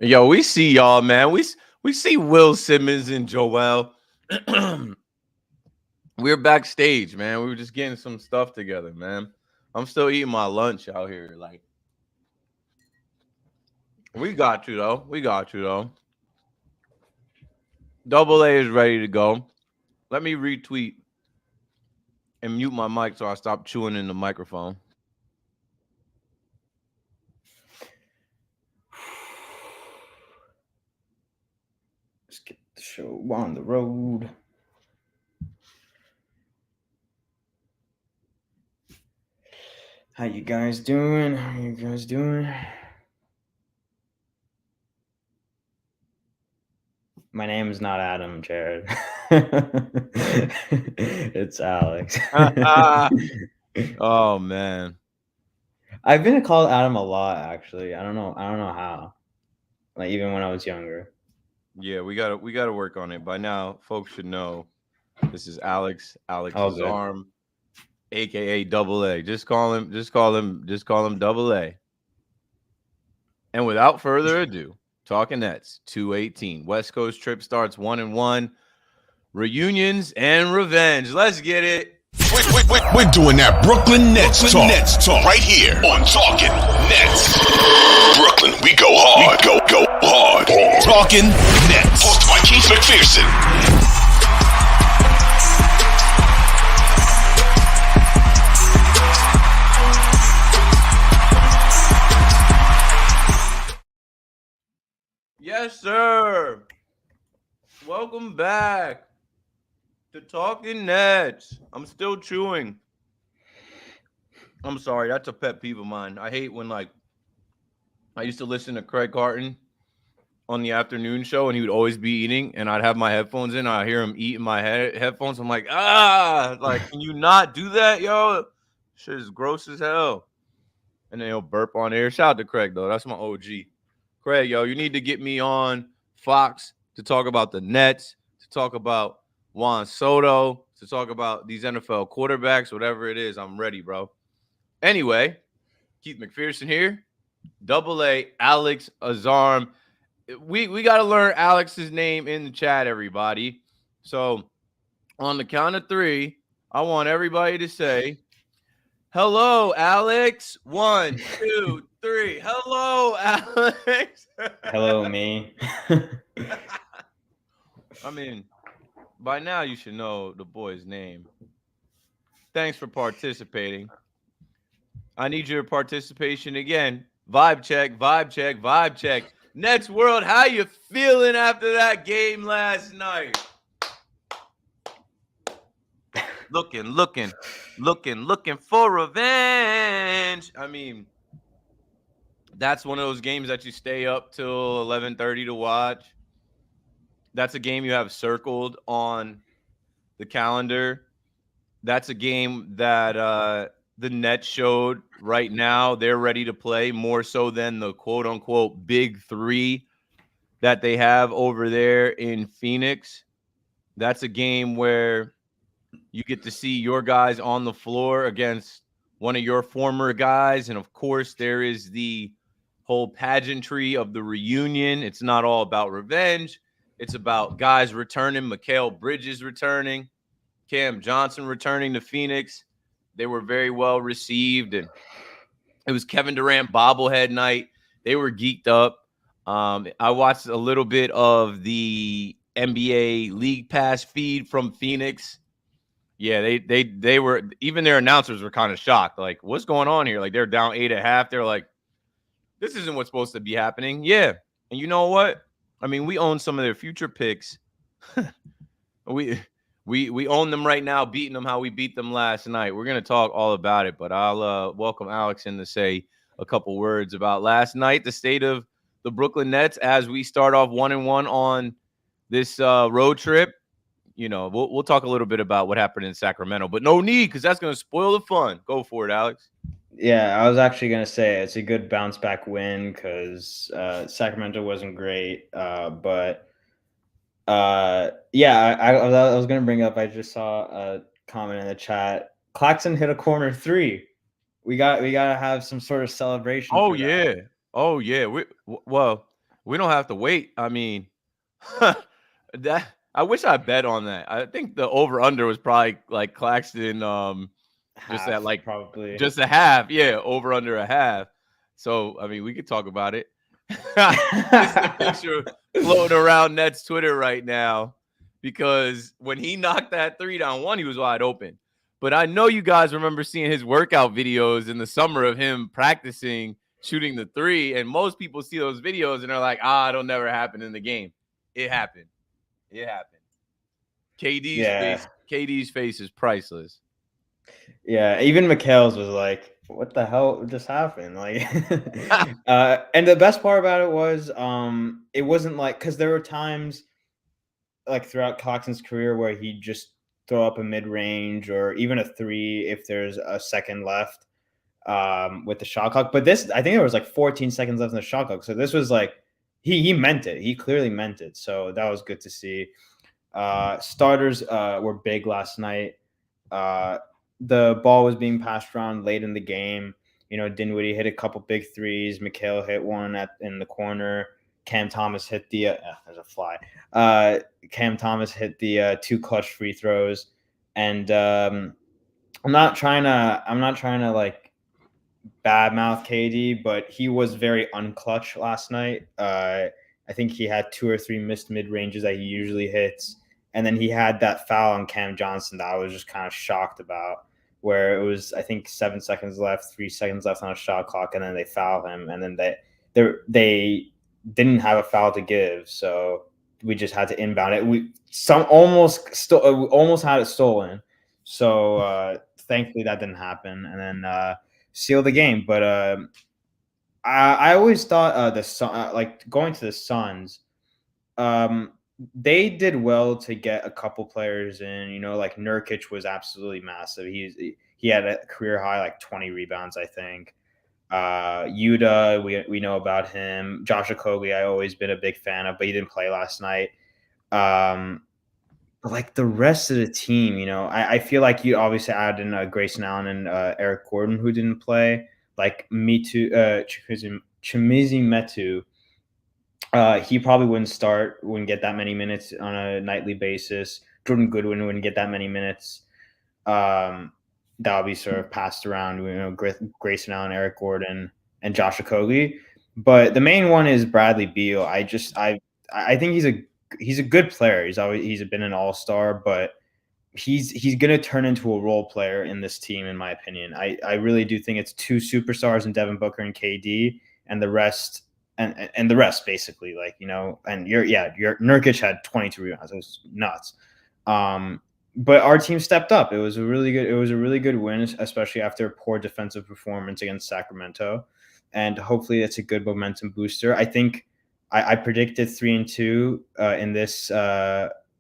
Yo, we see y'all, man. We see Will Simmons and Joel. We're backstage, man. We were just getting some stuff together, man. I'm still eating my lunch out here. Like, we got you though. We got you though. Double A is ready to go. Let me retweet and mute my mic so I stop chewing in the microphone. Let's get the show on the road. How you guys doing? My name is not Adam, Jared. It's Alex. Oh man. I've been called Adam a lot, actually. I don't know how. Like even when I was younger. Yeah, we gotta work on it. By now, folks should know this is Alex All good. Arm, aka Double A. Just call him Double A. And without further ado, Talkin Nets 218. West Coast trip starts 1-1. Reunions and revenge. Let's get it. We're doing that Brooklyn Nets talk right here on Talkin Nets. Brooklyn, we go hard. Go hard. Talkin Nets. Hosted by Keith McPherson. Yes, sir. Welcome back to Talkin Nets. I'm still chewing. I'm sorry. That's a pet peeve of mine. I hate when, like, I used to listen to Craig Carton on the afternoon show, and he would always be eating, and I'd have my headphones in. I'd hear him eat in my headphones. I'm like, like, can you not do that, yo? Shit is gross as hell. And then he'll burp on air. Shout out to Craig, though. That's my OG. Craig, yo, you need to get me on Fox to talk about the Nets, to talk about Juan Soto, to talk about these NFL quarterbacks, whatever it is. I'm ready, bro. Anyway, Keith McPherson here. Double A, Alex Azarm. We got to learn Alex's name in the chat, everybody. So on the count of three, I want everybody to say, hello, Alex. 1, 2, 3. Hello, Alex. Hello, me. I mean, by now you should know the boy's name. Thanks for participating. I need your participation again. Vibe check. Nets World, how you feeling after that game last night? Looking for revenge. I mean, that's one of those games that you stay up till 11:30 to watch. That's a game you have circled on the calendar. That's a game that the Nets showed right now they're ready to play more so than the quote-unquote big three that they have over there in Phoenix. That's a game where you get to see your guys on the floor against one of your former guys. And, of course, there is the whole pageantry of the reunion. It's not all about revenge. It's about guys returning. Mikal Bridges returning. Cam Johnson returning to Phoenix. They were very well received. And it was Kevin Durant bobblehead night. They were geeked up. I watched a little bit of the NBA League Pass feed from Phoenix. Yeah, they were, even their announcers were kind of shocked. Like, what's going on here? Like, they're down 8.5. They're like, this isn't what's supposed to be happening. Yeah. And you know what? I mean, we own some of their future picks. We own them right now, beating them how we beat them last night. We're going to talk all about it, but I'll welcome Alex in to say a couple words about last night, the state of the Brooklyn Nets as we start off 1-1 on this road trip. You know, we'll talk a little bit about what happened in Sacramento, but no need because that's going to spoil the fun. Go for it, Alex. Yeah, I was actually going to say it's a good bounce back win because Sacramento wasn't great, but yeah, I was going to bring up, I just saw a comment in the chat. Claxton hit a corner three. We got to have some sort of celebration. Oh, yeah. Oh, yeah. Well, We don't have to wait. I mean, that I wish I bet on that. I think the over under was probably like Claxton, just at Half, like probably. just a half. Yeah, over under a half. So I mean, we could talk about it. This is a picture floating around Ned's Twitter right now because when he knocked that 3 down one, he was wide open. But I know you guys remember seeing his workout videos in the summer of him practicing shooting the 3, and most people see those videos and they're like, it'll never happen in the game. It happened. It happened. KD's face is priceless. Yeah, even Mikhail's was like, "What the hell just happened?" Like, and the best part about it was, it wasn't like because there were times like throughout Claxton's career where he'd just throw up a mid range or even a 3 if there's a second left, with the shot clock. But this, I think there was like 14 seconds left in the shot clock, so this was like he meant it. He clearly meant it. So that was good to see. Starters were big last night. The ball was being passed around late in the game. You know, Dinwiddie hit a couple big threes. Mikhail hit one in the corner. Cam Thomas hit the there's a fly. Cam Thomas hit the 2 clutch free throws. And I'm not trying to like badmouth KD, but he was very unclutch last night. I think he had 2 or 3 missed mid ranges that he usually hits. And then he had that foul on Cam Johnson that I was just kind of shocked about, where it was, I think, 7 seconds left, 3 seconds left on a shot clock, and then they foul him, and then they didn't have a foul to give, so we just had to inbound it. We almost had it stolen, so thankfully that didn't happen, and then seal the game. But I always thought like going to the Suns, they did well to get a couple players in. You know, like Nurkic was absolutely massive. He had a career high like 20 rebounds, I think. Yuta, we know about him. Josh Okogie, I always been a big fan of, but he didn't play last night. But like the rest of the team, you know, I feel like you obviously add in Grayson Allen and Eric Gordon, who didn't play. Like Chimizi Metu. He probably wouldn't get that many minutes on a nightly basis. Jordan Goodwin wouldn't get that many minutes. That'll be sort of passed around, you know, Grayson Allen, Eric Gordon, and Josh Okogie. But the main one is Bradley Beal. I think he's a good player. He's been an all-star, but he's gonna turn into a role player in this team, in my opinion. I really do think it's 2 superstars in Devin Booker and KD, and the rest. And the rest, basically, like, you know, and your Nurkic had 22 rebounds. It was nuts. But our team stepped up. It was a really good win, especially after a poor defensive performance against Sacramento. And hopefully it's a good momentum booster. I think I predicted 3-2 in this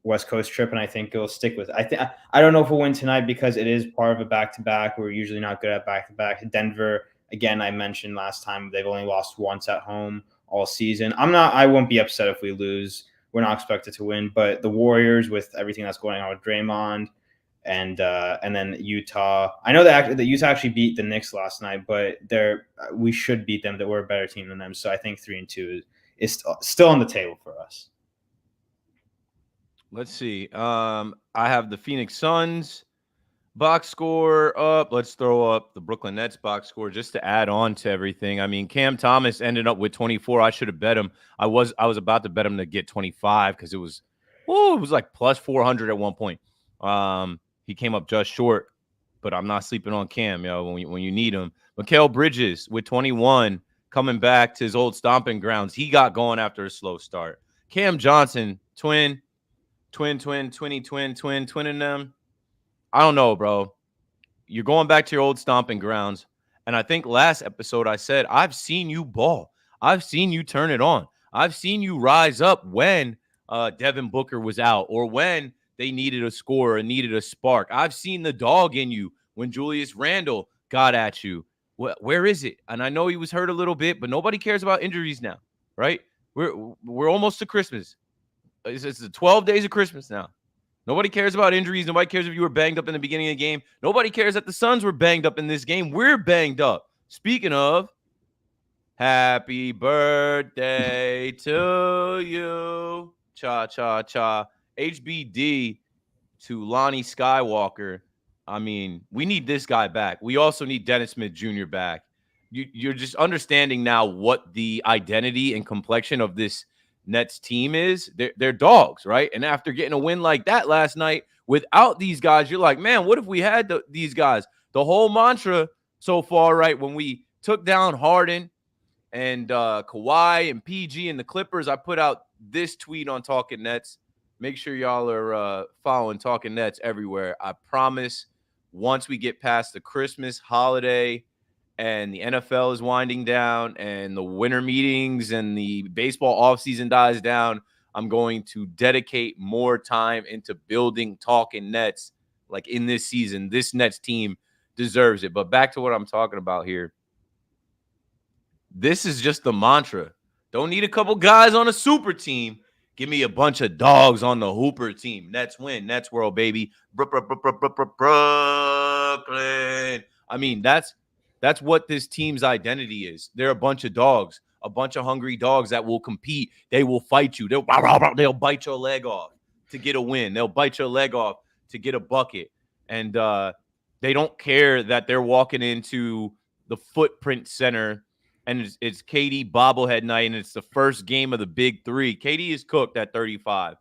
West Coast trip, and I think it'll stick with it. I don't know if we'll win tonight because it is part of a back-to-back. We're usually not good at back-to-back. Denver, again, I mentioned last time, they've only lost once at home all season. I won't be upset if we lose. We're not expected to win, but the Warriors, with everything that's going on with Draymond and then Utah. I know that Utah actually beat the Knicks last night, but we should beat them. That we're a better team than them. So I think 3-2 is still on the table for us. Let's see. I have the Phoenix Suns box score up. Let's throw up the Brooklyn Nets box score just to add on to everything. I mean, Cam Thomas ended up with 24. I should have bet him. I was about to bet him to get 25 because it was like plus 400 at one point. He came up just short, but I'm not sleeping on Cam, when you need him. Mikal Bridges with 21 coming back to his old stomping grounds. He got going after a slow start. Cam Johnson, twinning them. I don't know, bro. You're going back to your old stomping grounds. And I think last episode I said, I've seen you ball. I've seen you turn it on. I've seen you rise up when Devin Booker was out or when they needed a score or needed a spark. I've seen the dog in you when Julius Randle got at you. Where is it? And I know he was hurt a little bit, but nobody cares about injuries now, right? We're almost to Christmas. It's the 12 days of Christmas now. Nobody cares about injuries. Nobody cares if you were banged up in the beginning of the game. Nobody cares that the Suns were banged up in this game. We're banged up. Speaking of, Happy birthday to you. Cha, cha, cha. HBD to Lonnie Skywalker. I mean, we need this guy back. We also need Dennis Smith Jr. back. You're just understanding now what the identity and complexion of this Nets team is. They're dogs, right? And after getting a win like that last night without these guys, you're like, man, what if we had these guys? The whole mantra so far, right? When we took down Harden and Kawhi and PG and the Clippers, I put out this tweet on Talkin Nets. Make sure y'all are following Talkin Nets everywhere. I promise once we get past the Christmas holiday and the NFL is winding down and the winter meetings and the baseball offseason dies down, I'm going to dedicate more time into building Talkin Nets like in this season. This Nets team deserves it. But back to what I'm talking about here. This is just the mantra. Don't need a couple guys on a super team. Give me a bunch of dogs on the Hooper team. Nets win. Nets world, baby. Brooklyn. I mean, that's what this team's identity is. They're a bunch of dogs, a bunch of hungry dogs that will compete. They will fight you. They'll bite your leg off to get a win. They'll bite your leg off to get a bucket. And they don't care that they're walking into the Footprint Center and it's KD bobblehead night, and it's the first game of the big three. KD is cooked at 35.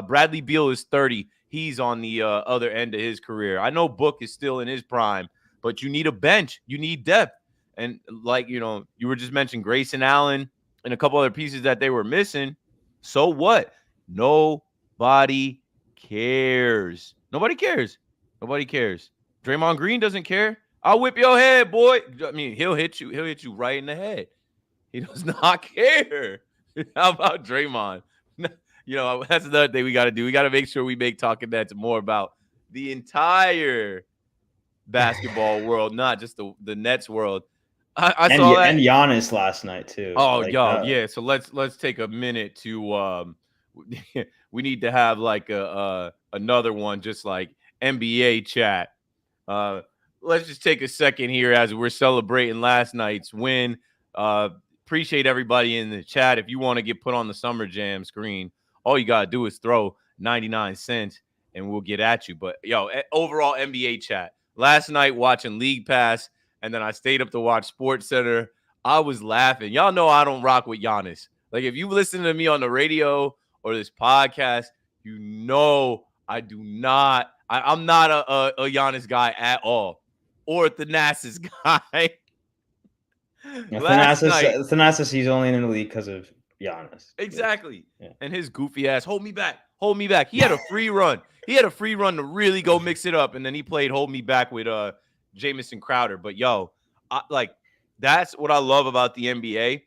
Bradley Beal is 30. He's on the other end of his career. I know Book is still in his prime, but you need a bench. You need depth. And like, you were just mentioning Grayson Allen and a couple other pieces that they were missing. So what? Nobody cares. Nobody cares. Nobody cares. Draymond Green doesn't care. I'll whip your head, boy. I mean, he'll hit you. He'll hit you right in the head. He does not care. How about Draymond? That's another thing we got to do. We got to make sure we make Talkin Nets more about the entire basketball world, not just the Nets world. I saw that. And Giannis last night too. Oh, yeah. So let's take a minute to we need to have like another one, just like NBA chat. Let's just take a second here as we're celebrating last night's win. Appreciate everybody in the chat. If you want to get put on the Summer Jam screen, all you got to do is throw 99 cents and we'll get at you. But, overall NBA chat. Last night watching League Pass, and then I stayed up to watch Sports Center. I was laughing. Y'all know I don't rock with Giannis. Like, if you listen to me on the radio or this podcast, I do not. I'm not a Giannis guy at all. Or Thanasis guy. Thanasis, he's only in the league because of Giannis. Exactly. Yeah. And his goofy ass, hold me back. He had a free run. He had a free run to really go mix it up. And then he played hold me back with Jamison Crowder. But, that's what I love about the NBA.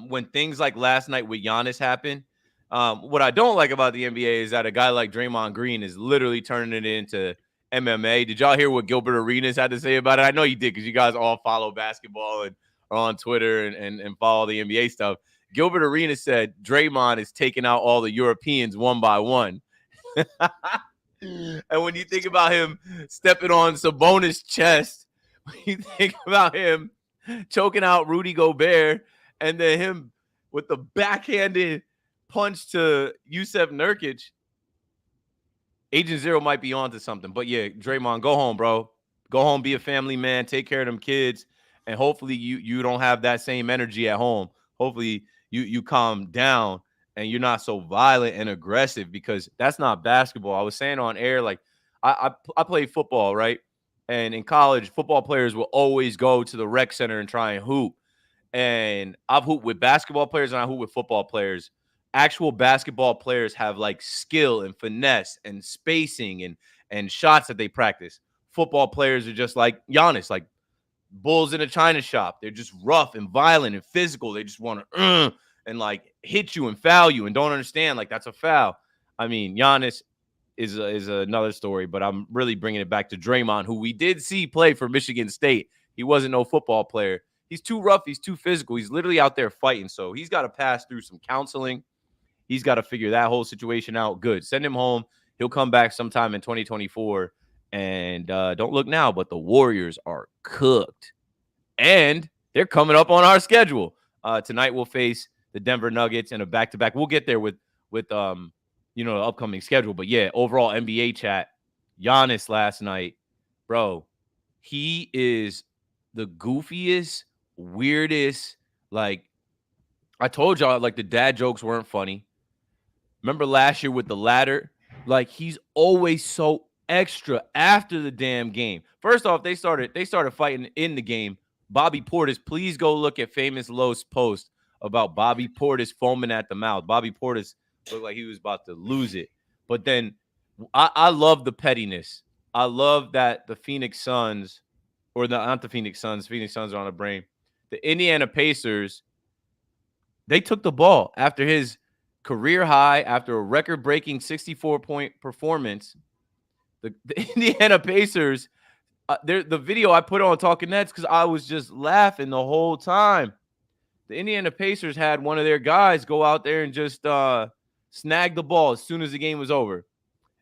When things like last night with Giannis happen, what I don't like about the NBA is that a guy like Draymond Green is literally turning it into MMA. Did y'all hear what Gilbert Arenas had to say about it? I know you did because you guys all follow basketball and are on Twitter and follow the NBA stuff. Gilbert Arenas said Draymond is taking out all the Europeans one by one. And when you think about him stepping on Sabonis' chest, when you think about him choking out Rudy Gobert, and then him with the backhanded punch to Yusef Nurkic, Agent Zero might be onto something. But yeah, Draymond, go home, bro. Go home, be a family man, take care of them kids, and hopefully you don't have that same energy at home. Hopefully you calm down and you're not so violent and aggressive, because that's not basketball. I was saying on air, like I played football, right? And in college, football players will always go to the rec center and try and hoop. And I've hooped with basketball players and I hoop with football players. Actual basketball players have like skill and finesse and spacing and shots that they practice. Football players are just like Giannis, like bulls in a china shop. They're just rough and violent and physical. They just want to and like hit you and foul you and don't understand like that's a foul. I mean, Giannis is another story, but I'm really bringing it back to Draymond, who we did see play for Michigan State. He wasn't no football player. He's too rough. He's too physical. He's literally out there fighting. So he's got to pass through some counseling. He's got to figure that whole situation out. Good. Send him home. He'll come back sometime in 2024. And don't look now, but the Warriors are cooked. And they're coming up on our schedule. Tonight we'll face the Denver Nuggets in a back-to-back. We'll get there with the upcoming schedule. But yeah, overall NBA chat, Giannis last night, bro, he is the goofiest, weirdest. Like I told y'all, like the dad jokes weren't funny. Remember last year with the ladder? Like he's always so extra after the damn game. First off, they started fighting in the game. Bobby Portis, please go look at Famous Lowe's post about Bobby Portis foaming at the mouth. Bobby Portis looked like he was about to lose it. But then I love the pettiness. I love that the Phoenix Suns, or not the Phoenix Suns are on the brain. The Indiana Pacers, they took the ball after his career high, after a record-breaking 64-point performance. The Indiana Pacers, the video I put on Talkin Nets because I was just laughing the whole time. The Indiana Pacers had one of their guys go out there and just snag the ball as soon as the game was over.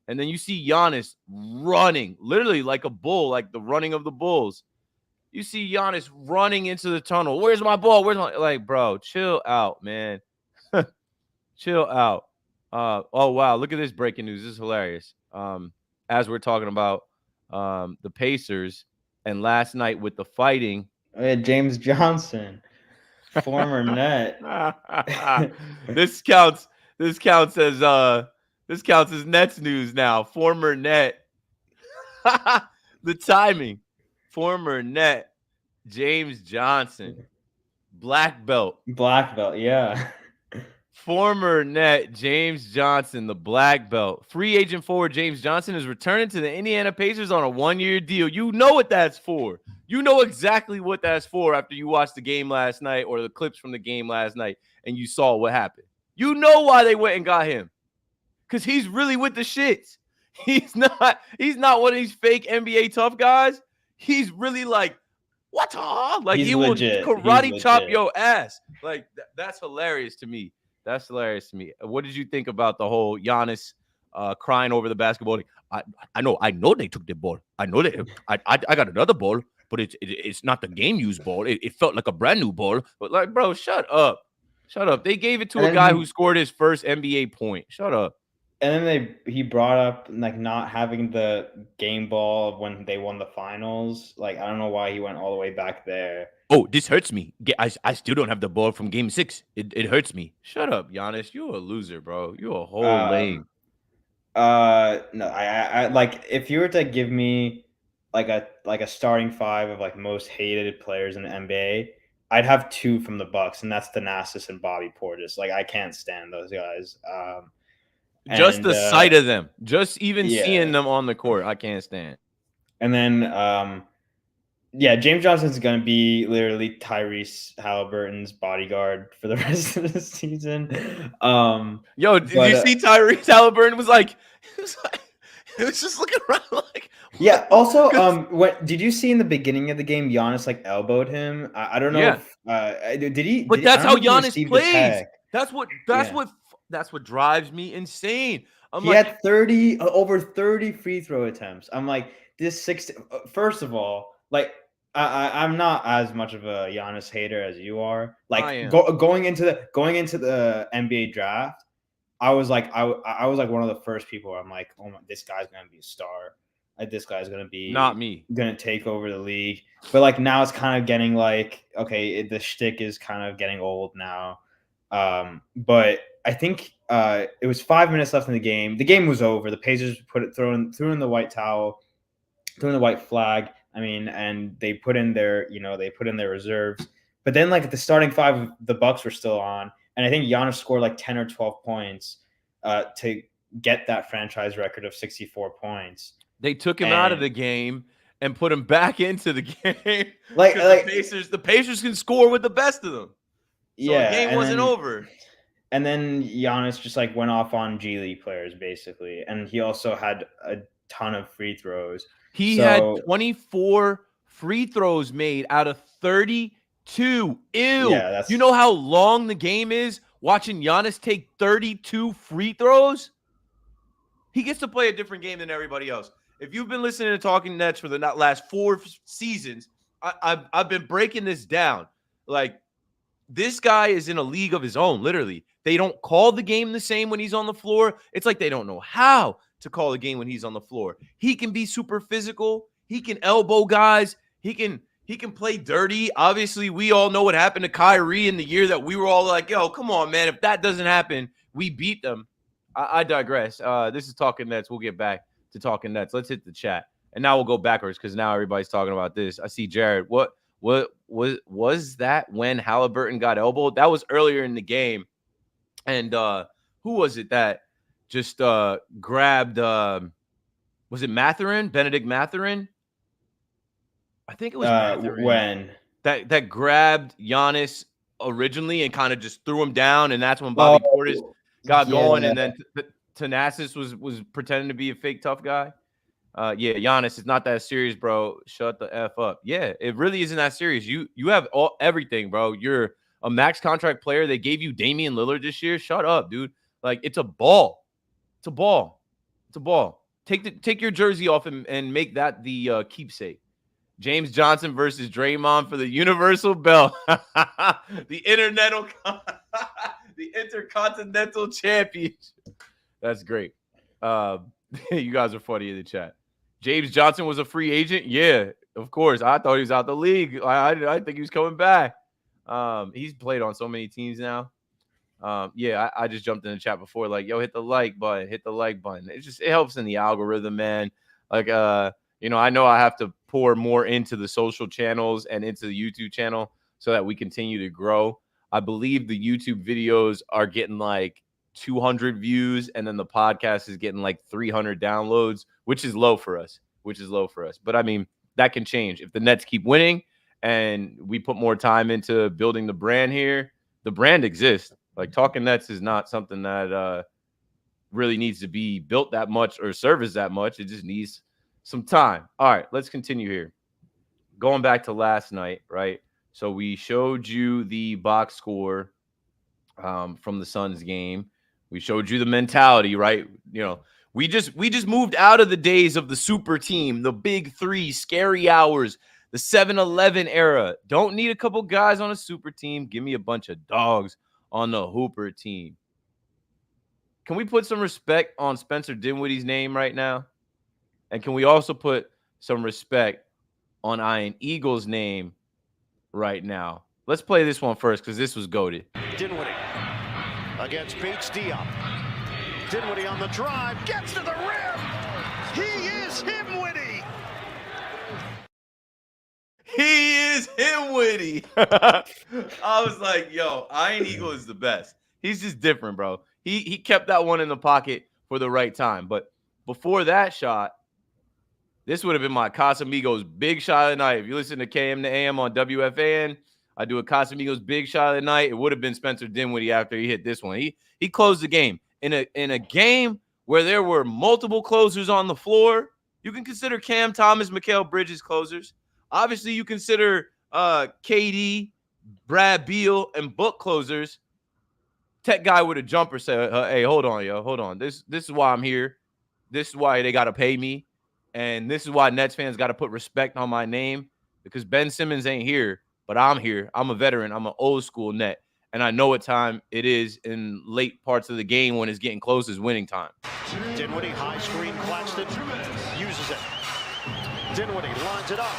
And then you see Giannis running, literally like a bull, like the running of the Bulls. You see Giannis running into the tunnel. Where's my ball? Like, bro, chill out, man. Chill out. Oh, wow. Look at this breaking news. This is hilarious. As we're talking about the Pacers and last night with the fighting. James Johnson, former Net. This counts as Nets news now. Former Net. The timing. Former Net. James Johnson. Black belt. Yeah. Former Net James Johnson, the black belt. Free agent forward James Johnson is returning to the Indiana Pacers on a 1-year deal. You know what that's for. You know exactly what that's for after you watched the game last night or the clips from the game last night and you saw what happened. You know why they went and got him. Because he's really with the shits. He's not one of these fake NBA tough guys. He's really like, what? Like he's he legit. will karate chop your ass. Like that's hilarious to me. That's hilarious to me. What did you think about the whole Giannis crying over the basketball? I know they took the ball. I know that I got another ball, but it's not the game used ball. It felt like a brand new ball. But like, bro, shut up. They gave it to a guy who scored his first NBA point. Shut up. And then he brought up like not having the game ball when they won the finals. Like I don't know why he went all the way back there. Oh, this hurts me. I still don't have the ball from game 6. It hurts me. Shut up, Giannis. You're a loser, bro. You're a whole lame. No, I like if you were to give me like a starting 5 of like most hated players in the NBA, I'd have 2 from the Bucks, and that's Thanasis and Bobby Portis. Like I can't stand those guys. Just the sight of them, just even seeing them on the court, I can't stand. And then, James Johnson's going to be literally Tyrese Halliburton's bodyguard for the rest of the season. Did you see Tyrese Halliburton was just looking around like. Yeah. Also, what did you see in the beginning of the game? Giannis like elbowed him. I don't know. If, did he? But that's how Giannis plays. That's what drives me insane. He had over 30 free throw attempts. I'm like, this 60. First of all, like I'm not as much of a Giannis hater as you are. Like going into the NBA draft, I was like one of the first people where I'm like, oh my, this guy's gonna be a star. Like this guy's gonna be not me. Gonna take over the league. But like now it's kind of getting like, okay, the shtick is kind of getting old now. But I think it was 5 minutes left in the game. The game was over. The Pacers threw in the white towel, threw in the white flag. I mean, and they put in their reserves. But then like the starting 5, the Bucks were still on, and I think Giannis scored like 10 or 12 points to get that franchise record of 64 points. They took him out of the game and put him back into the game. Like the Pacers can score with the best of them. So the game wasn't over. And then Giannis just like went off on G League players basically, and he also had a ton of free throws. He had 24 free throws made out of 32. Ew. Yeah, you know how long the game is watching Giannis take 32 free throws? He gets to play a different game than everybody else. If you've been listening to Talkin Nets for the last 4 seasons, I've been breaking this down. Like, this guy is in a league of his own, literally. They don't call the game the same when he's on the floor. It's like they don't know how to call the game when he's on the floor. He can be super physical. He can elbow guys. He can play dirty. Obviously, we all know what happened to Kyrie in the year that we were all like, yo, come on, man. If that doesn't happen, we beat them. I digress. This is Talkin Nets. We'll get back to Talkin Nets. Let's hit the chat. And now we'll go backwards because now everybody's talking about this. I see Jared. What was that when Halliburton got elbowed? That was earlier in the game. And who was it that just grabbed was it Mathurin? Benedict Mathurin? I think it was Mathurin. When that grabbed Giannis originally and kind of just threw him down, and that's when Bobby Portis got going, and then Thanasis was pretending to be a fake tough guy. Yeah, Giannis, it's not that serious, bro. Shut the F up. Yeah, it really isn't that serious. You have everything, bro. You're a max contract player. They gave you Damian Lillard this year. Shut up, dude. Like, it's a ball. It's a ball. It's a ball. Take your jersey off and make that the keepsake. James Johnson versus Draymond for the Universal Belt. the Intercontinental Championship. That's great. You guys are funny in the chat. James Johnson was a free agent. Yeah, of course. I thought he was out the league. I think he was coming back. He's played on so many teams now. Yeah, I just jumped in the chat before, like, yo, hit the like button. It helps in the algorithm, man. Like, I know I have to pour more into the social channels and into the YouTube channel so that we continue to grow. I believe the YouTube videos are getting like 200 views, and then the podcast is getting like 300 downloads, which is low for us. But I mean, that can change if the Nets keep winning and we put more time into building the brand here. The brand exists. Like, Talkin Nets is not something that really needs to be built that much or serviced that much. It just needs some time. All right, let's continue here. Going back to last night, right? So we showed you the box score from the Suns game. We showed you the mentality, right? We just moved out of the days of the super team, the big three, scary hours, the 7-Eleven era. Don't need a couple guys on a super team. Give me a bunch of dogs on the Hooper team. Can we put some respect on Spencer Dinwiddie's name right now? And can we also put some respect on Ian Eagle's name right now? Let's play this one first because this was goated. Dinwiddie against Bates Diop. Dinwiddie on the drive, gets to the rim. He is Himwitty. He is Himwitty. I was like, yo, Ian Eagle is the best. He's just different, bro. He kept that one in the pocket for the right time. But before that shot, this would have been my Casamigos big shot of the night. If you listen to KM to AM on WFAN, I do a Casamigos big shot of the night. It would have been Spencer Dinwiddie after he hit this one. He closed the game. In a game where there were multiple closers on the floor, you can consider Cam Thomas, Mikal Bridges closers. Obviously, you consider KD, Brad Beal, and Book closers. Tech guy with a jumper said, hey, hold on, yo. Hold on. This is why I'm here. This is why they got to pay me. And this is why Nets fans got to put respect on my name, because Ben Simmons ain't here, but I'm here. I'm a veteran. I'm an old school Net. And I know what time it is in late parts of the game when it's getting close is winning time. Dinwiddie, high screen, Claxton uses it. Dinwiddie lines it up.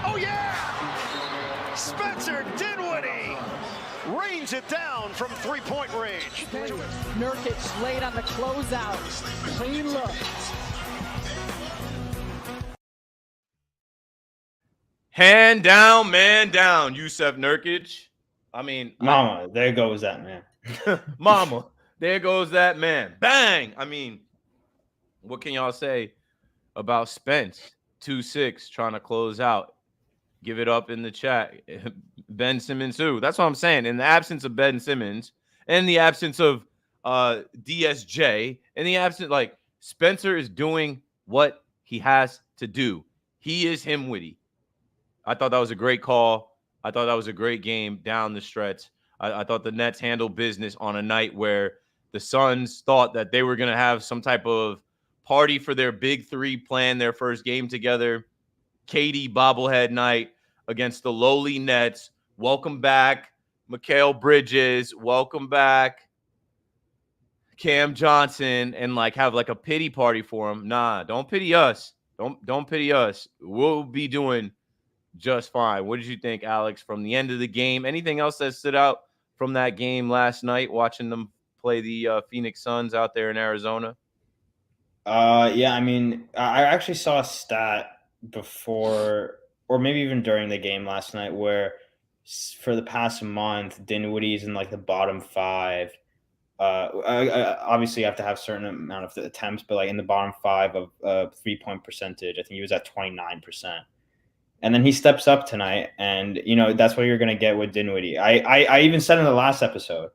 Oh, yeah! Spencer Dinwiddie rains it down from three-point range. Nurkic late on the closeout. Clean look. Hand down, man down, Yusef Nurkic. I mean, Mama, there goes that man. Mama, there goes that man. Bang! I mean, what can y'all say about Spence? 2-6 trying to close out. Give it up in the chat. Ben Simmons too. That's what I'm saying. In the absence of Ben Simmons, in the absence of DSJ, in the absence, like, Spencer is doing what he has to do. He is Himwitty. I thought that was a great call. I thought that was a great game down the stretch. I thought the Nets handled business on a night where the Suns thought that they were going to have some type of party for their big three, playing their first game together. KD bobblehead night against the lowly Nets, welcome back Mikal Bridges, welcome back Cam Johnson, and like have like a pity party for him. Nah, don't pity us. Don't pity us. We'll be doing just fine. What did you think, Alex, from the end of the game? Anything else that stood out from that game last night, watching them play the Phoenix Suns out there in Arizona? Yeah, I mean, I actually saw a stat before, or maybe even during the game last night, where for the past month, Dinwiddie's in like the bottom five. Obviously, you have to have a certain amount of attempts, but like in the bottom five of 3-point percentage, I think he was at 29%. And then he steps up tonight, and that's what you're gonna get with Dinwiddie. I even said in the last episode,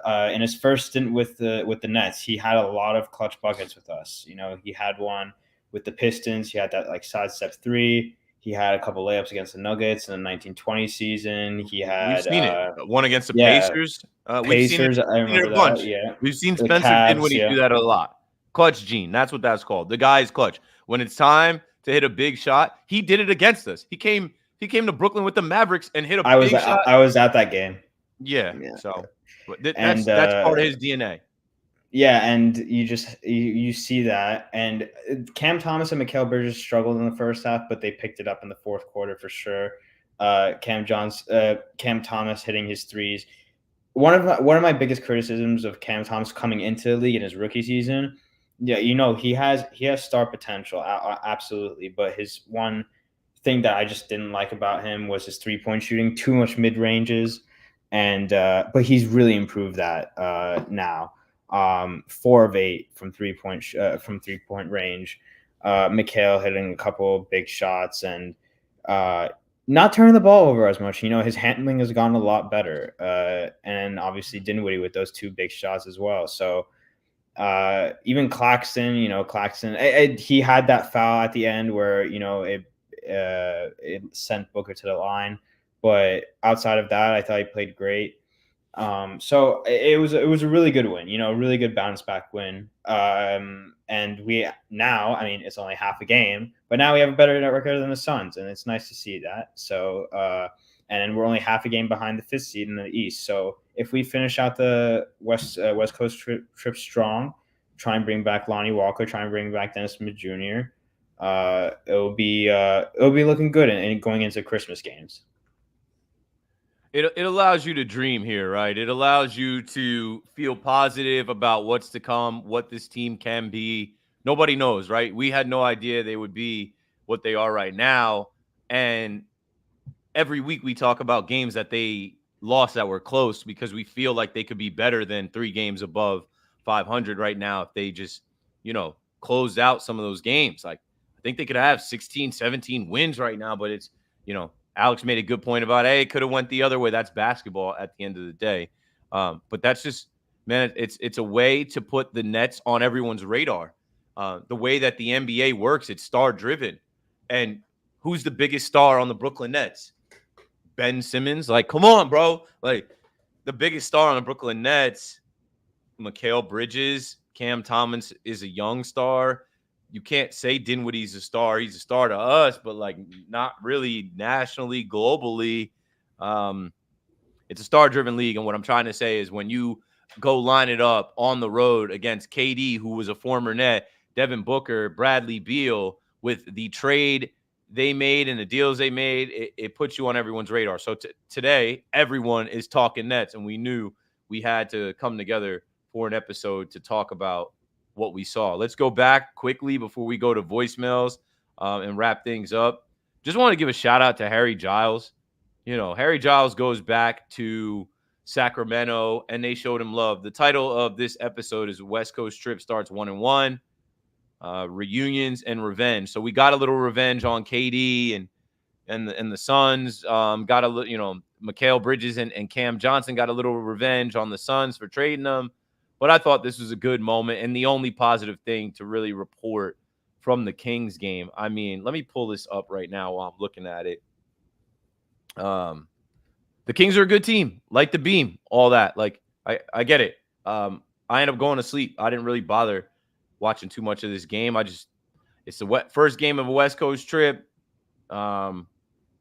in his first stint with the Nets, he had a lot of clutch buckets with us. He had one with the Pistons. He had that like sidestep three. He had a couple layups against the Nuggets in the 1920 season. He had We've seen it. One against the yeah, Pacers. We've seen it, I remember a bunch. that. Yeah, We've seen the Spencer Cavs, Dinwiddie do that a lot. Clutch gene. That's what that's called. The guy is clutch. When it's time to hit a big shot, he did it against us. He came to Brooklyn with the Mavericks and hit a big shot. I was at that game. Yeah. So that's part of his DNA. Yeah, and you see that, and Cam Thomas and Mikal Bridges struggled in the first half, but they picked it up in the fourth quarter for sure. Cam Thomas hitting his threes. One of my biggest criticisms of Cam Thomas coming into the league in his rookie season, yeah, he has star potential, absolutely, but his one thing that I just didn't like about him was his 3-point shooting, too much mid ranges, and but he's really improved that now. 4 of 8 from 3-point range. Mikal hitting a couple big shots and not turning the ball over as much. His handling has gotten a lot better. And obviously Dinwiddie with those 2 big shots as well. So even Claxton, he had that foul at the end where, it sent Booker to the line. But outside of that, I thought he played great. So it was a really good win, a really good bounce back win. And we now, I mean, it's only half a game, but now we have a better record than the Suns, and it's nice to see that. So, and we're only half a game behind the 5th seed in the East. So if we finish out the West Coast trip strong, try and bring back Lonnie Walker, try and bring back Dennis Smith Jr., it'll be looking good and going into Christmas games. It allows you to dream here, right? It allows you to feel positive about what's to come, what this team can be. Nobody knows, right? We had no idea they would be what they are right now. And every week we talk about games that they lost that were close because we feel like they could be better than 3 games above 500 right now if they just, closed out some of those games. Like, I think they could have 16, 17 wins right now, but it's, Alex made a good point about, hey, it could have went the other way. That's basketball at the end of the day. But that's just, man, it's a way to put the Nets on everyone's radar. The way that the NBA works, it's star-driven. And who's the biggest star on the Brooklyn Nets? Ben Simmons? Like, come on, bro. Like, the biggest star on the Brooklyn Nets, Mikal Bridges, Cam Thomas is a young star. You can't say Dinwiddie's a star. He's a star to us, but like not really nationally, globally. It's a star-driven league. And what I'm trying to say is when you go line it up on the road against KD, who was a former Net, Devin Booker, Bradley Beal, with the trade they made and the deals they made, it puts you on everyone's radar. So today, everyone is talking Nets, and we knew we had to come together for an episode to talk about what we saw. Let's go back quickly before we go to voicemails and wrap things up. Just want to give a shout out to Harry Giles. Harry Giles goes back to Sacramento and they showed him love. The title of this episode is West Coast Trip Starts 1-1, Reunions and Revenge. So we got a little revenge on KD and the Suns. Got a little, Mikal Bridges and Cam Johnson got a little revenge on the Suns for trading them. But I thought this was a good moment and the only positive thing to really report from the Kings game. I mean, let me pull this up right now while I'm looking at it. The Kings are a good team. Like the beam, all that. Like, I get it. I ended up going to sleep. I didn't really bother watching too much of this game. It's the first game of a West Coast trip.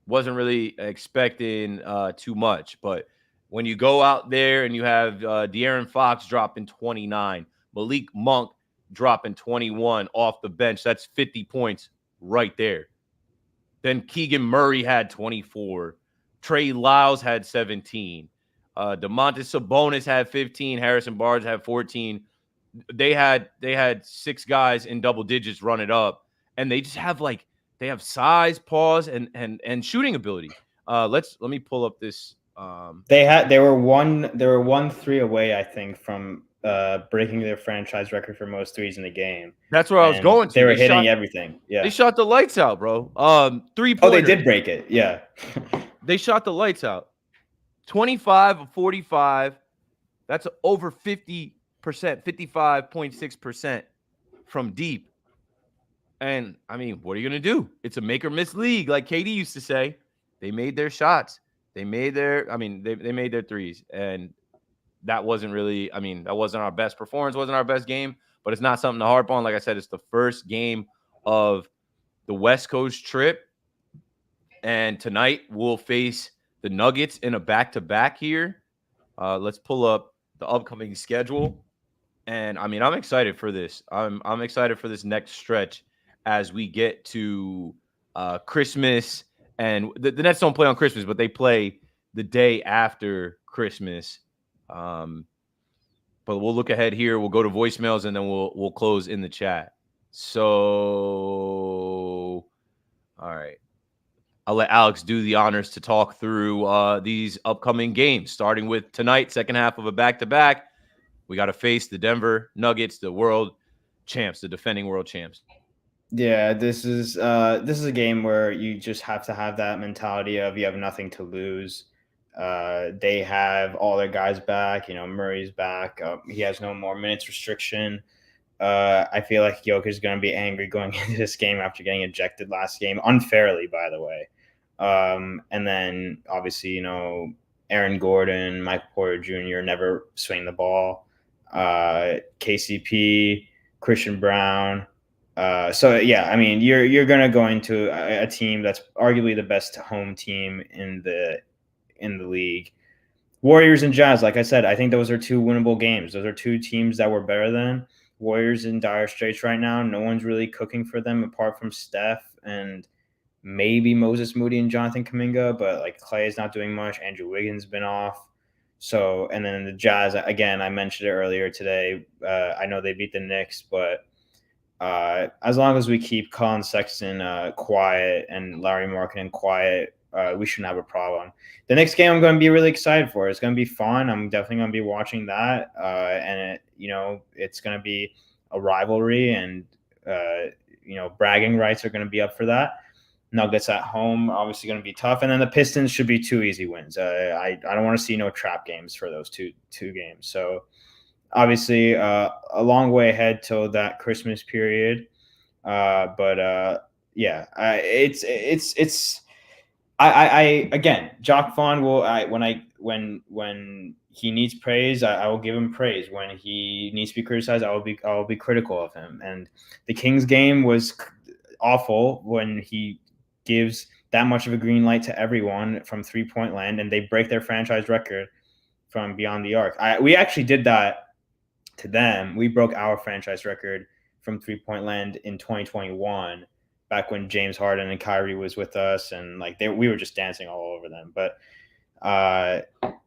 wasn't really expecting too much. But when you go out there and you have De'Aaron Fox dropping 29, Malik Monk dropping 21 off the bench, that's 50 points right there. Then Keegan Murray had 24. Trey Lyles had 17. Domantas Sabonis had 15. Harrison Barnes had 14. They had 6 guys in double digits run it up, and they just have they have size, pause, and shooting ability. Let me pull up this. They were 1-3 away, I think, from breaking their franchise record for most threes in the game. That's where I was going to. They were hitting everything. Yeah, they shot the lights out, bro. 3-pointers. Oh, they did break it. Yeah, they shot the lights out. 25 of 45. That's over 50%, 55.6% from deep. And I mean, what are you gonna do? It's a make or miss league, like KD used to say. They made their shots. They made their, they made their threes, and that wasn't really, that wasn't our best performance, wasn't our best game, but it's not something to harp on. Like I said, it's the first game of the West Coast trip, and tonight we'll face the Nuggets in a back-to-back here. Let's pull up the upcoming schedule, and I'm excited for this. I'm excited for this next stretch as we get to Christmas. And the Nets don't play on Christmas, but they play the day after Christmas. But we'll look ahead here. We'll go to voicemails, and then we'll close in the chat. So, all right. I'll let Alex do the honors to talk through these upcoming games, starting with tonight, second half of a back-to-back. We got to face the Denver Nuggets, the world champs, the defending world champs. Yeah, this is a game where you just have to have that mentality of you have nothing to lose. They have all their guys back. Murray's back. He has no more minutes restriction. I feel like Jokic is going to be angry going into this game after getting ejected last game, unfairly, by the way. And then obviously, Aaron Gordon, Michael Porter Jr. never swing the ball. KCP, Christian Brown. So yeah, you're gonna go into a team that's arguably the best home team in the league. Warriors and Jazz, like I said, I think those are 2 winnable games. Those are 2 teams that we're better than. Warriors in dire straits right now. No one's really cooking for them apart from Steph and maybe Moses Moody and Jonathan Kuminga, but Clay is not doing much. Andrew Wiggins been off. So, and then the Jazz, again, I mentioned it earlier today. I know they beat the Knicks, but as long as we keep Colin Sexton quiet and Larry Markkinen quiet, we shouldn't have a problem. The next game I'm going to be really excited for. It's going to be fun. I'm definitely going to be watching that. And it's going to be a rivalry, and bragging rights are going to be up for that. Nuggets at home, obviously going to be tough. And then the Pistons should be 2 easy wins. I don't want to see no trap games for those two games. So obviously a long way ahead till that Christmas period. But again, Jock Vaughn will, when he needs praise, I will give him praise. When he needs to be criticized, I will be critical of him. And the Kings game was awful when he gives that much of a green light to everyone from 3-point land, and they break their franchise record from beyond the arc. We actually did that to them. We broke our franchise record from 3-point land in 2021, back when James Harden and Kyrie was with us, and we were just dancing all over them. But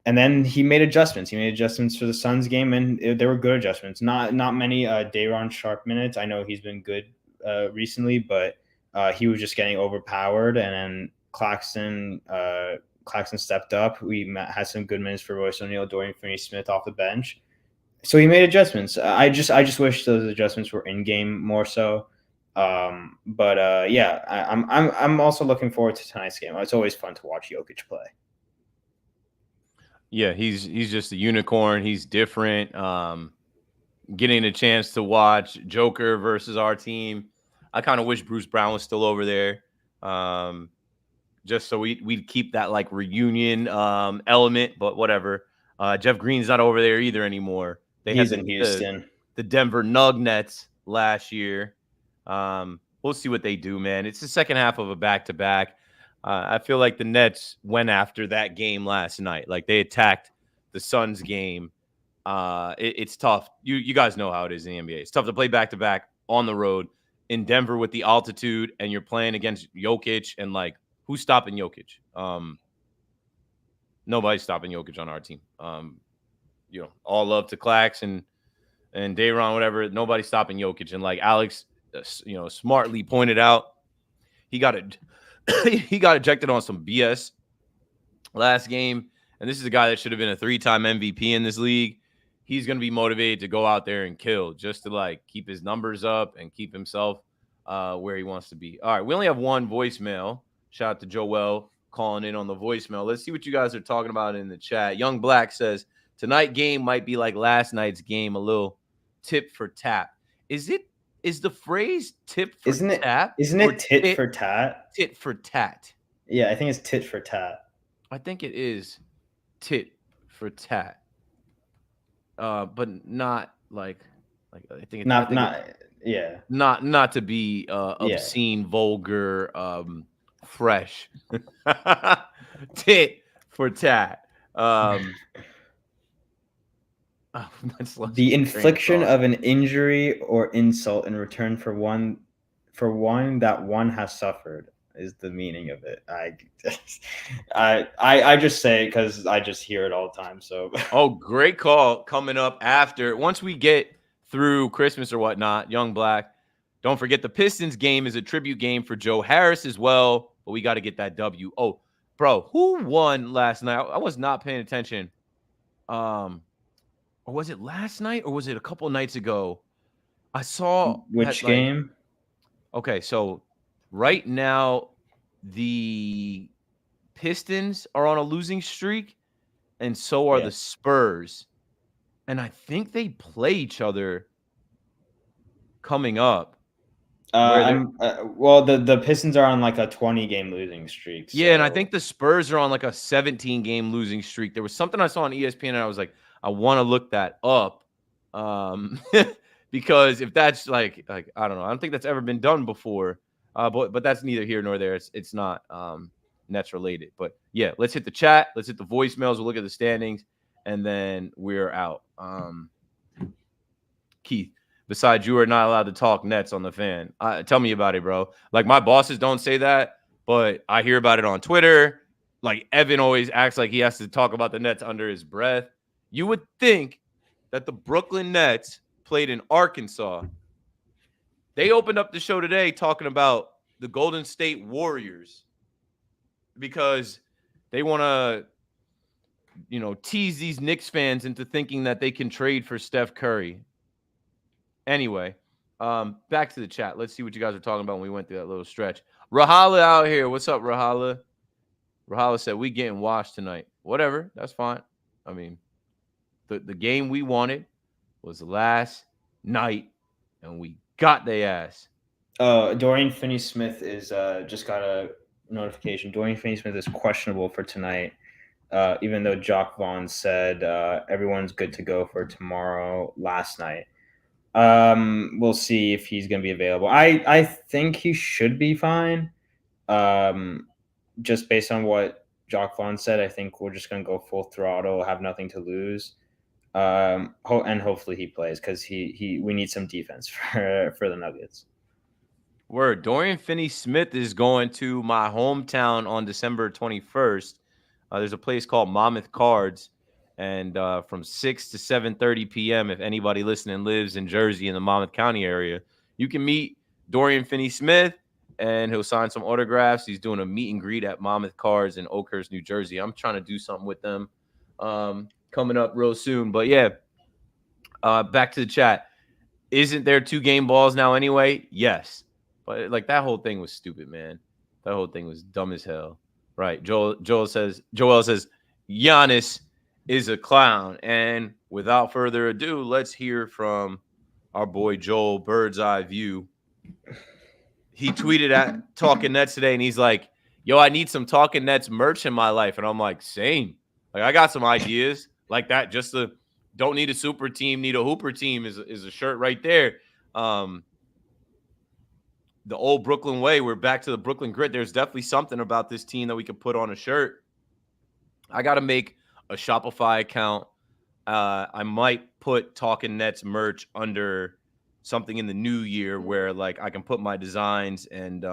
and then he made adjustments. He made adjustments for the Suns game, and they were good adjustments. Not many Day'Ron Sharpe minutes. I know he's been good recently, but he was just getting overpowered. And then Claxton stepped up. We had some good minutes for Royce O'Neal, Dorian Finney-Smith off the bench. So he made adjustments. I just wish those adjustments were in game more so. I'm also looking forward to tonight's game. It's always fun to watch Jokic play. Yeah, he's just a unicorn. He's different. Getting a chance to watch Joker versus our team. I kind of wish Bruce Brown was still over there, just so we'd keep that reunion element. But whatever. Jeff Green's not over there either anymore. He's in Houston. The Denver Nuggets last year. We'll see what they do, man. It's the second half of a back-to-back. I feel like the Nets went after that game last night. Like they attacked the Suns game. It's tough. You guys know how it is in the NBA. It's tough to play back to back on the road in Denver with the altitude, and you're playing against Jokic, and like who's stopping Jokic? Nobody's stopping Jokic on our team. All love to Clax and Dayron, whatever. Nobody's stopping Jokic, and like Alex, smartly pointed out, he got ejected on some BS last game, and this is a guy that should have been a 3-time MVP in this league. He's going to be motivated to go out there and kill just to like keep his numbers up and keep himself where he wants to be. All right, we only have one voicemail. Shout out to Joel calling in on the voicemail. Let's see what you guys are talking about in the chat. Young Black says, tonight game might be like last night's game, a little tip for tap. Is the phrase tip for tap? Isn't it tit for tat? Tit for tat. Yeah, I think it's tit for tat. I think it is tit for tat. But not like I think it's not to be obscene, vulgar, fresh. Tit for tat. The infliction of an injury or insult in return for one that one has suffered is the meaning of it. I just say it because I just hear it all the time. So great call coming up once we get through Christmas or whatnot. Young Black, don't forget the Pistons game is a tribute game for Joe Harris as well, but we got to get that W. Oh, bro, who won last night? I was not paying attention. Or was it last night or was it a couple nights ago? I saw which game? Okay, so right now the Pistons are on a losing streak, and so are the Spurs. And I think they play each other coming up. The Pistons are on like a 20-game losing streak. So. Yeah, and I think the Spurs are on like a 17-game losing streak. There was something I saw on ESPN, and I was like, I want to look that up. Because if that's like I don't know, I don't think that's ever been done before. But that's neither here nor there. It's not Nets related. But yeah, let's hit the chat. Let's hit the voicemails. We'll look at the standings, and then we're out. Keith, besides, you are not allowed to talk Nets on the fan. Tell me about it, bro. Like my bosses don't say that, but I hear about it on Twitter. Like Evan always acts like he has to talk about the Nets under his breath. You would think that the Brooklyn Nets played in Arkansas. They opened up the show today talking about the Golden State Warriors because they want to, tease these Knicks fans into thinking that they can trade for Steph Curry. Anyway, back to the chat. Let's see what you guys are talking about when we went through that little stretch. Rahala out here. What's up, Rahala? Rahala said, we getting washed tonight. Whatever. That's fine. I mean, the game we wanted was last night, and we got their ass. Dorian Finney-Smith is just got a notification. Dorian Finney-Smith is questionable for tonight, even though Jock Vaughn said everyone's good to go for tomorrow last night. We'll see if he's going to be available. I think he should be fine. Just based on what Jock Vaughn said, I think we're just going to go full throttle, have nothing to lose. And hopefully he plays because we need some defense for the Nuggets. Word. Dorian Finney-Smith is going to my hometown on December 21st. There's a place called Monmouth Cards, and from 6 to 7:30 p.m., if anybody listening lives in Jersey in the Monmouth County area, you can meet Dorian Finney-Smith, and he'll sign some autographs. He's doing a meet and greet at Monmouth Cards in Oakhurst, New Jersey. I'm trying to do something with them coming up real soon. But, yeah, back to the chat. Isn't there 2 game balls now anyway? Yes. But, like, that whole thing was stupid, man. That whole thing was dumb as hell. Right. Joel says Giannis is a clown. And without further ado, let's hear from our boy Joel, Bird's Eye View. He tweeted at Talkin Nets today, and he's like, yo, I need some Talkin Nets merch in my life. And I'm like, same. Like, I got some ideas like that. Just the don't need a super team, need a hooper team is a shirt right there. the old Brooklyn way. We're back to the Brooklyn grit. There's definitely something about this team that we could put on a shirt. I got to make a Shopify account. I might put Talkin Nets merch under something in the new year where like I can put my designs and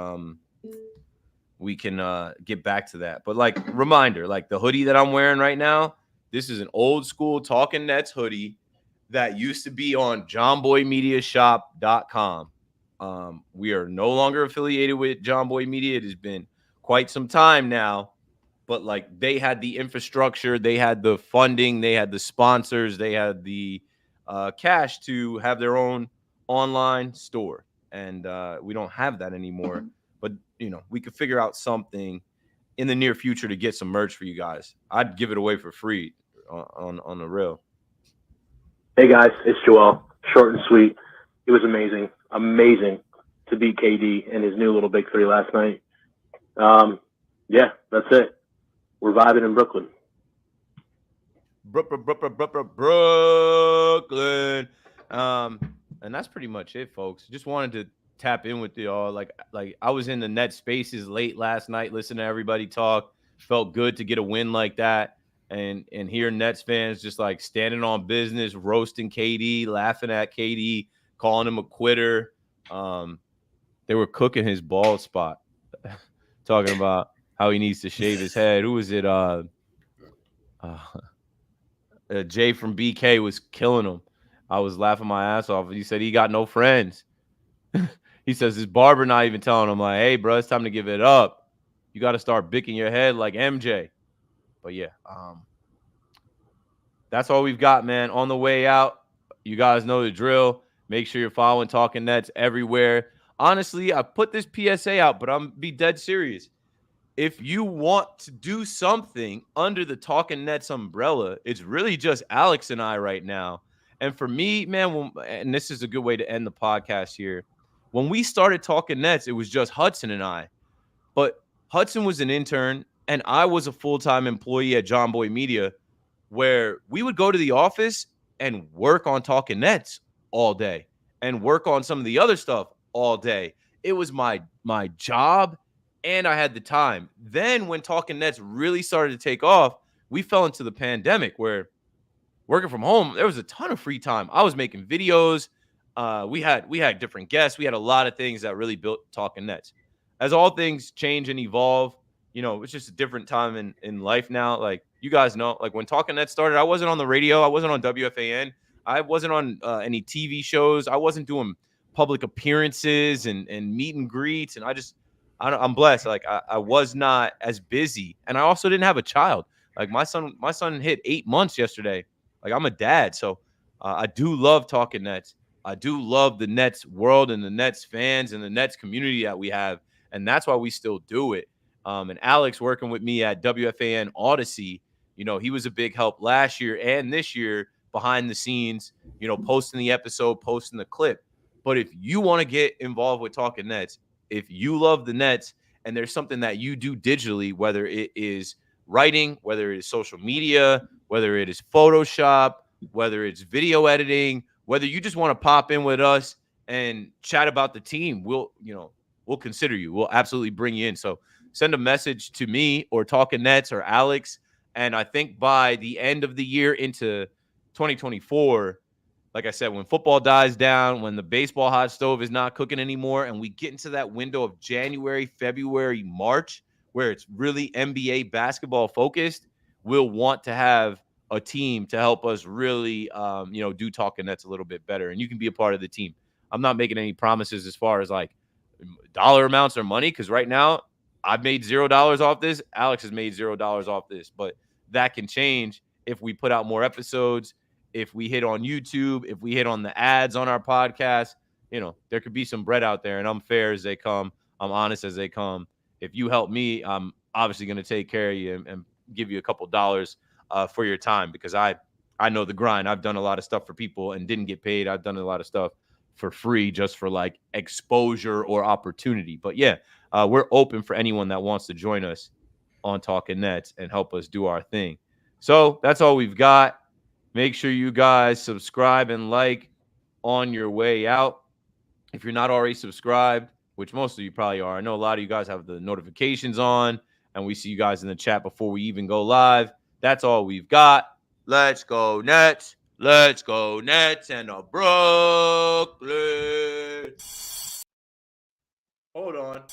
we can get back to that. But like reminder, like the hoodie that I'm wearing right now, this is an old school Talkin Nets hoodie that used to be on johnboymediashop.com. We are no longer affiliated with John Boy Media. It has been quite some time now, but like they had the infrastructure, they had the funding, they had the sponsors, they had the cash to have their own online store. And we don't have that anymore. But, you know, we could figure out something in the near future to get some merch for you guys. I'd give it away for free on the real. Hey guys, it's Joel. Short and sweet. It was amazing. Amazing to beat KD in his new little big three last night. Yeah, that's it. We're vibing in Brooklyn. Brooklyn. And that's pretty much it, folks. Just wanted to tap in with y'all. Like I was in the net spaces late last night, listening to everybody talk. Felt good to get a win like that. And hear Nets fans just like standing on business, roasting KD, laughing at KD, calling him a quitter. They were cooking his bald spot, talking about how he needs to shave his head. Who was it? Jay from BK was killing him. I was laughing my ass off. He said he got no friends. He says his barber not even telling him, like, hey, bro, it's time to give it up. You got to start bicking your head like MJ. But yeah, that's all we've got, man. On the way out, you guys know the drill. Make sure you're following Talkin Nets everywhere. Honestly, I put this PSA out, but I'm be dead serious. If you want to do something under the Talkin Nets umbrella, it's really just Alex and I right now. And for me, man, and this is a good way to end the podcast here. When we started Talkin Nets, it was just Hudson and I. But Hudson was an intern, and I was a full-time employee at John Boy Media, where we would go to the office and work on Talkin Nets all day and work on some of the other stuff all day. It was my job, and I had the time. Then when Talkin Nets really started to take off, we fell into the pandemic where working from home, there was a ton of free time. I was making videos. We had different guests. We had a lot of things that really built Talkin Nets. As all things change and evolve, you know, it's just a different time in life now. Like you guys know, like when Talkin Nets started, I wasn't on the radio. I wasn't on WFAN. I wasn't on any TV shows. I wasn't doing public appearances and meet and greets. And I'm blessed. Like I was not as busy, and I also didn't have a child. Like my son hit 8 months yesterday. Like I'm a dad, so I do love Talkin Nets. I do love the Nets world and the Nets fans and the Nets community that we have, and that's why we still do it. And Alex working with me at WFAN Audacy, you know, he was a big help last year and this year behind the scenes, you know, posting the episode, posting the clip. But if you want to get involved with Talkin Nets, if you love the Nets and there's something that you do digitally, whether it is writing, whether it is social media, whether it is Photoshop, whether it's video editing, whether you just want to pop in with us and chat about the team, we'll consider you. We'll absolutely bring you in. So send a message to me or Talkin Nets or Alex. And I think by the end of the year into 2024, like I said, when football dies down, when the baseball hot stove is not cooking anymore, and we get into that window of January, February, March, where it's really NBA basketball focused, we'll want to have a team to help us really, do Talkin Nets a little bit better. And you can be a part of the team. I'm not making any promises as far as like dollar amounts or money, because right now I've made $0 off this. Alex has made $0 off this, but that can change if we put out more episodes, if we hit on YouTube, if we hit on the ads on our podcast. You know, there could be some bread out there, and I'm fair as they come. I'm honest as they come. If you help me, I'm obviously going to take care of you and give you a couple dollars for your time, because I know the grind. I've done a lot of stuff for people and didn't get paid. I've done a lot of stuff for free just for like exposure or opportunity. But yeah, we're open for anyone that wants to join us on Talkin Nets and help us do our thing. So that's all we've got. Make sure you guys subscribe and like on your way out. If you're not already subscribed, which most of you probably are. I know a lot of you guys have the notifications on, and we see you guys in the chat before we even go live. That's all we've got. Let's go Nets. Let's go Nets and a Brooklyn. Hold on.